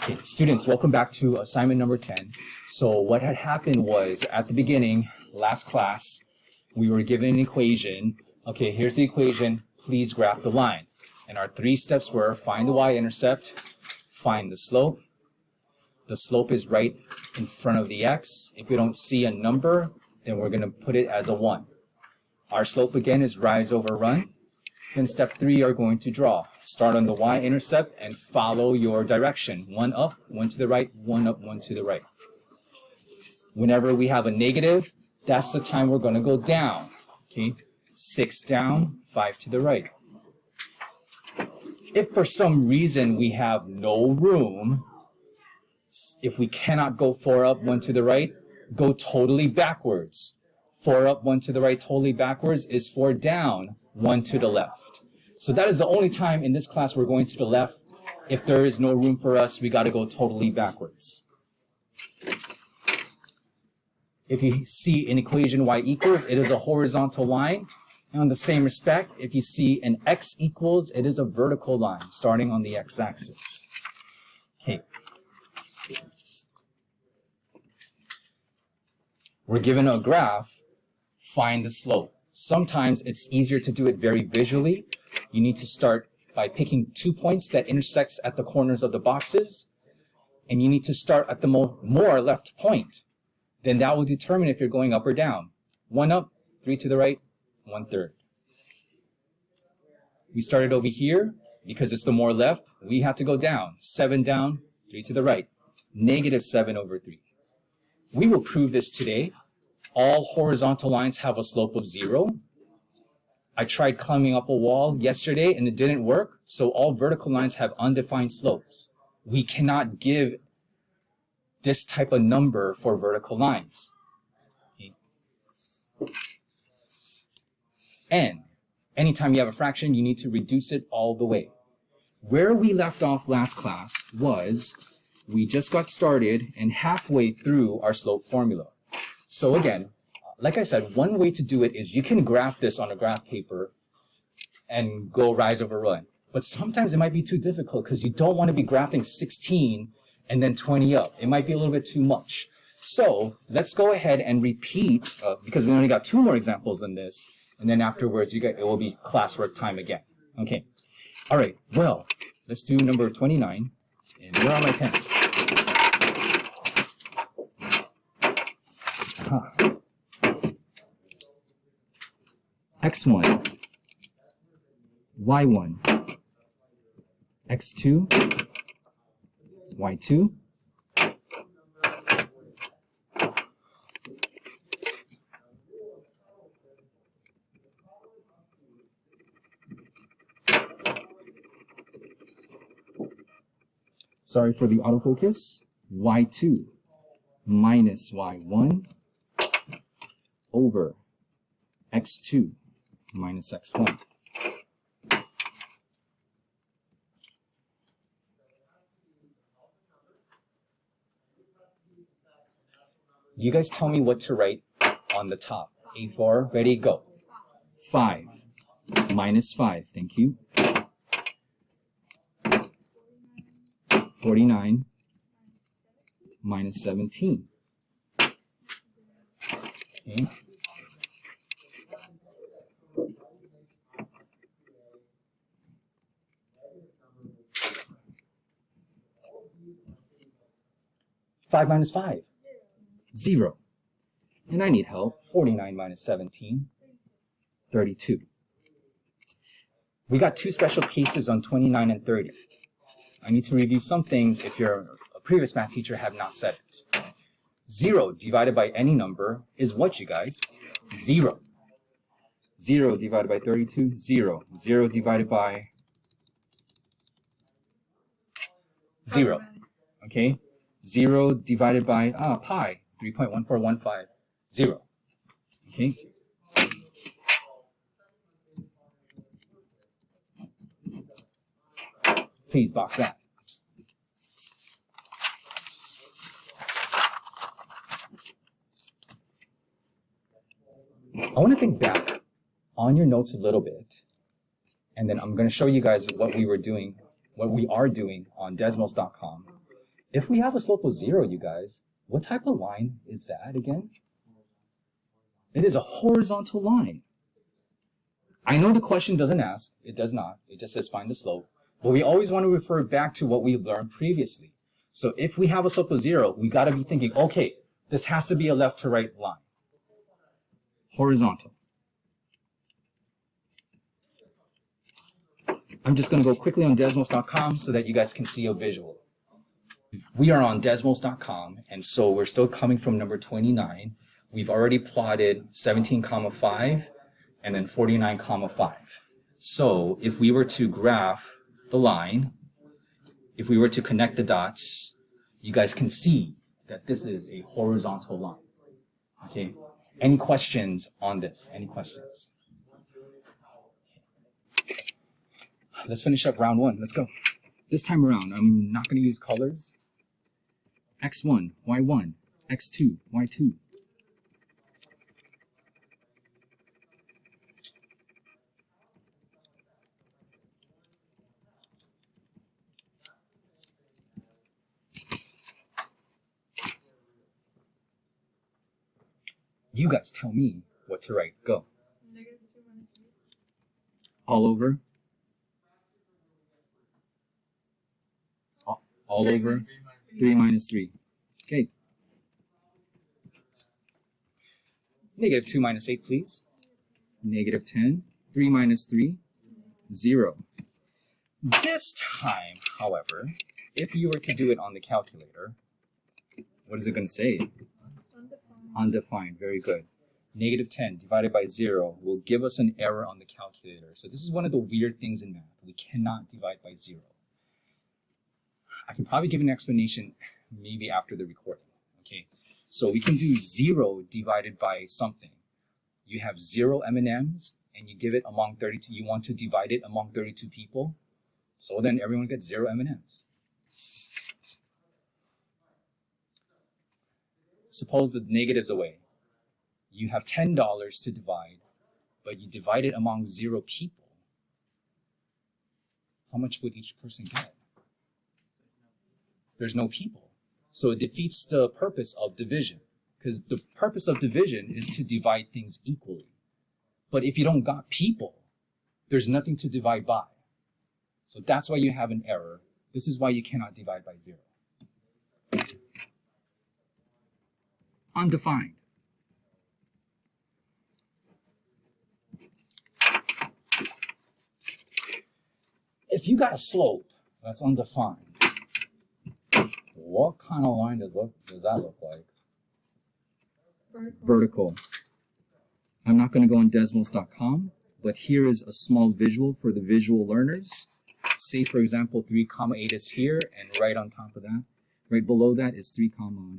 Okay, students, welcome back to assignment number 10. So what had happened was at the beginning, last class, we were given an equation. Okay, here's the equation. Please graph the line. And our three steps were find the y-intercept, find the slope. The slope is right in front of the x. If we don't see a number, then we're going to put it as a 1. Our slope again is rise over run. Then step 3 are going to draw. Start on the y-intercept and follow your direction. 1 up, 1 to the right, 1 up, 1 to the right. Whenever we have a negative, that's the time we're going to go down. Okay, 6 down, 5 to the right. If for some reason we have no room, if we cannot go 4 up, 1 to the right, go totally backwards. 4 up, 1 to the right, totally backwards is 4 down, 1 to the left. So that is the only time in this class we're going to the left. If there is no room for us, we got to go totally backwards. If you see an equation y equals, it is a horizontal line. And on the same respect, if you see an x equals, it is a vertical line starting on the x-axis. Okay. We're given a graph, find the slope. Sometimes it's easier to do it very visually. You need to start by picking 2 points that intersects at the corners of the boxes, and you need to start at the more left point. Then that will determine if you're going up or down. 1 up, 3 to the right, 1/3. We started over here. Because it's the more left, we have to go down. 7 down, 3 to the right. -7/3. We will prove this today. All horizontal lines have a slope of 0. I tried climbing up a wall yesterday and it didn't work, so all vertical lines have undefined slopes. We cannot give this type of number for vertical lines. And anytime you have a fraction, you need to reduce it all the way. Where we left off last class was we just got started and halfway through our slope formula. So again, like I said, one way to do it is you can graph this on a graph paper and go rise over run. But sometimes it might be too difficult because you don't want to be graphing 16 and then 20 up. It might be a little bit too much. So let's go ahead and repeat, because we only got 2 more examples in this, and then afterwards it will be classwork time again. Okay. All right. Well, let's do number 29. And where are my pens? X1, Y1, X2, Y2, sorry for the autofocus, Y2 minus Y1 over X2 minus X1. You guys tell me what to write on the top. A4, ready, go. 5 minus 5, thank you. 49 minus 17. Okay. Five minus 5, 0. And I need help. 49 minus 17, 32. We got 2 special cases on 29 and 30. I need to review some things if you're a previous math teacher have not said it. 0 divided by any number is what, you guys? 0. 0 divided by 32, 0. 0 divided by 0. Okay? 0 divided by pi, 3.1415, 0. Okay? Please box that. I want to think back on your notes a little bit, and then I'm going to show you guys what we are doing on Desmos.com. If we have a slope of 0, you guys, what type of line is that again? It is a horizontal line. I know the question doesn't ask. It does not. It just says find the slope. But we always want to refer back to what we've learned previously. So if we have a slope of 0, we got to be thinking, okay, this has to be a left to right line. Horizontal. I'm just going to go quickly on Desmos.com so that you guys can see a visual. We are on Desmos.com, and so we're still coming from number 29. We've already plotted 17, 5, and then 49, 5. So if we were to graph the line, if we were to connect the dots, you guys can see that this is a horizontal line. Okay? Any questions on this? Any questions? Let's finish up round 1. Let's go. This time around, I'm not going to use colors. X1, Y1, X2, Y2. You guys tell me what to write. Go. All over. All over. 3 minus 3. Okay. Negative 2 minus 8, please. Negative 10. 3 minus 3. 0. This time, however, if you were to do it on the calculator, what is it going to say? Undefined. Very good. Negative 10 divided by 0 will give us an error on the calculator. So this is one of the weird things in math. We cannot divide by 0. I can probably give an explanation maybe after the recording. Okay, so we can do 0 divided by something. You have 0 M&Ms and you give it among 32. You want to divide it among 32 people. So then everyone gets 0 M&Ms. Suppose the negative's away. You have $10 to divide, but you divide it among 0 people. How much would each person get? There's no people. So it defeats the purpose of division, because the purpose of division is to divide things equally. But if you don't got people, there's nothing to divide by. So that's why you have an error. This is why you cannot divide by 0. Undefined. If you got a slope that's undefined, what kind of line does that look like? Vertical. I'm not going to go on Desmos.com, but here is a small visual for the visual learners. Say, for example, 3, 8 is here, and right on top of that, right below that is 3,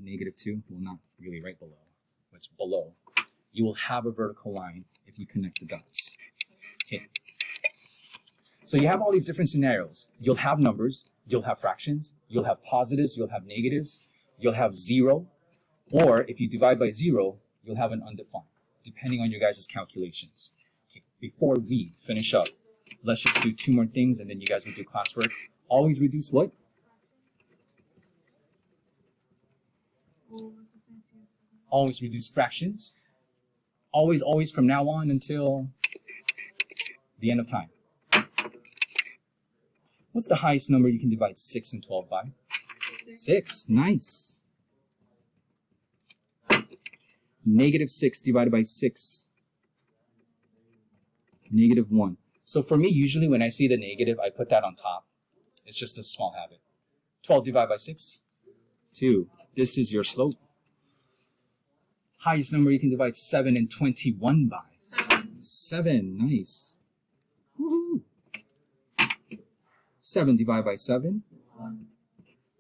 negative 2. Well, not really right below. It's below. You will have a vertical line if you connect the dots. Okay. So you have all these different scenarios. You'll have numbers, you'll have fractions, you'll have positives, you'll have negatives, you'll have 0, or if you divide by 0, you'll have an undefined, depending on your guys' calculations. Okay. Before we finish up, let's just do 2 more things and then you guys will do classwork. Always reduce what? Always reduce fractions. Always from now on until the end of time. What's the highest number you can divide 6 and 12 by? 6. Nice. Negative 6 divided by 6. Negative 1. So for me, usually when I see the negative, I put that on top. It's just a small habit. 12 divided by 6. 2. This is your slope. Highest number you can divide 7 and 21 by? 7. Nice. Woohoo. 7 divided by 7.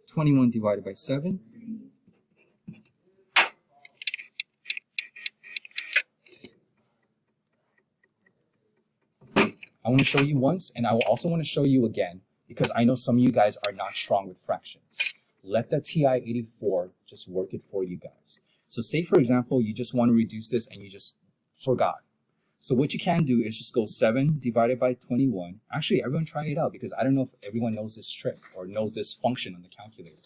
21 divided by 7. I want to show you once, and I will also want to show you again, because I know some of you guys are not strong with fractions. Let the TI-84 just work it for you guys. So say, for example, you just want to reduce this and you just forgot. So what you can do is just go 7 divided by 21. Actually, everyone try it out, because I don't know if everyone knows this trick or knows this function on the calculator.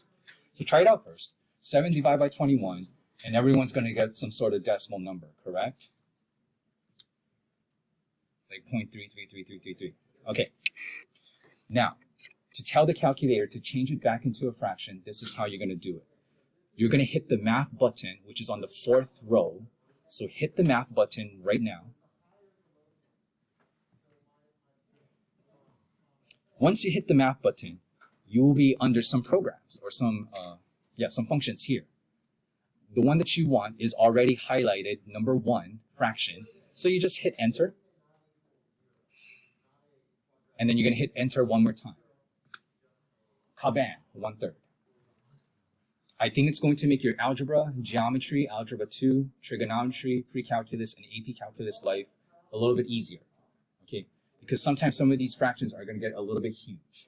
So try it out first. 7 divided by 21, and everyone's going to get some sort of decimal number, correct? Like 0.33333. Okay. Now, to tell the calculator to change it back into a fraction, this is how you're going to do it. You're going to hit the math button, which is on the 4th row. So hit the math button right now. Once you hit the math button, you will be under some programs or some functions here. The one that you want is already highlighted, number 1, fraction. So you just hit enter. And then you're going to hit enter one more time. Kabam, 1/3. I think it's going to make your algebra, geometry, algebra 2, trigonometry, pre-calculus, and AP calculus life a little bit easier. Okay, because sometimes some of these fractions are going to get a little bit huge.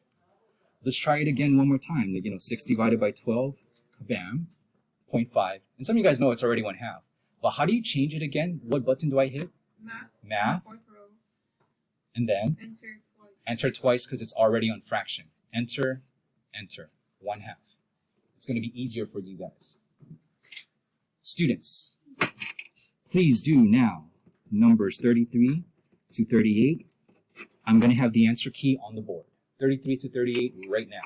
Let's try it again one more time. Like, 6 divided by 12, bam, 0.5. And some of you guys know it's already 1/2. But how do you change it again? What button do I hit? Math. 4th row. And then? Enter twice. Enter twice because it's already on fraction. Enter, enter, 1/2. It's going to be easier for you guys. Students, please do now numbers 33 to 38. I'm going to have the answer key on the board. 33 to 38 right now.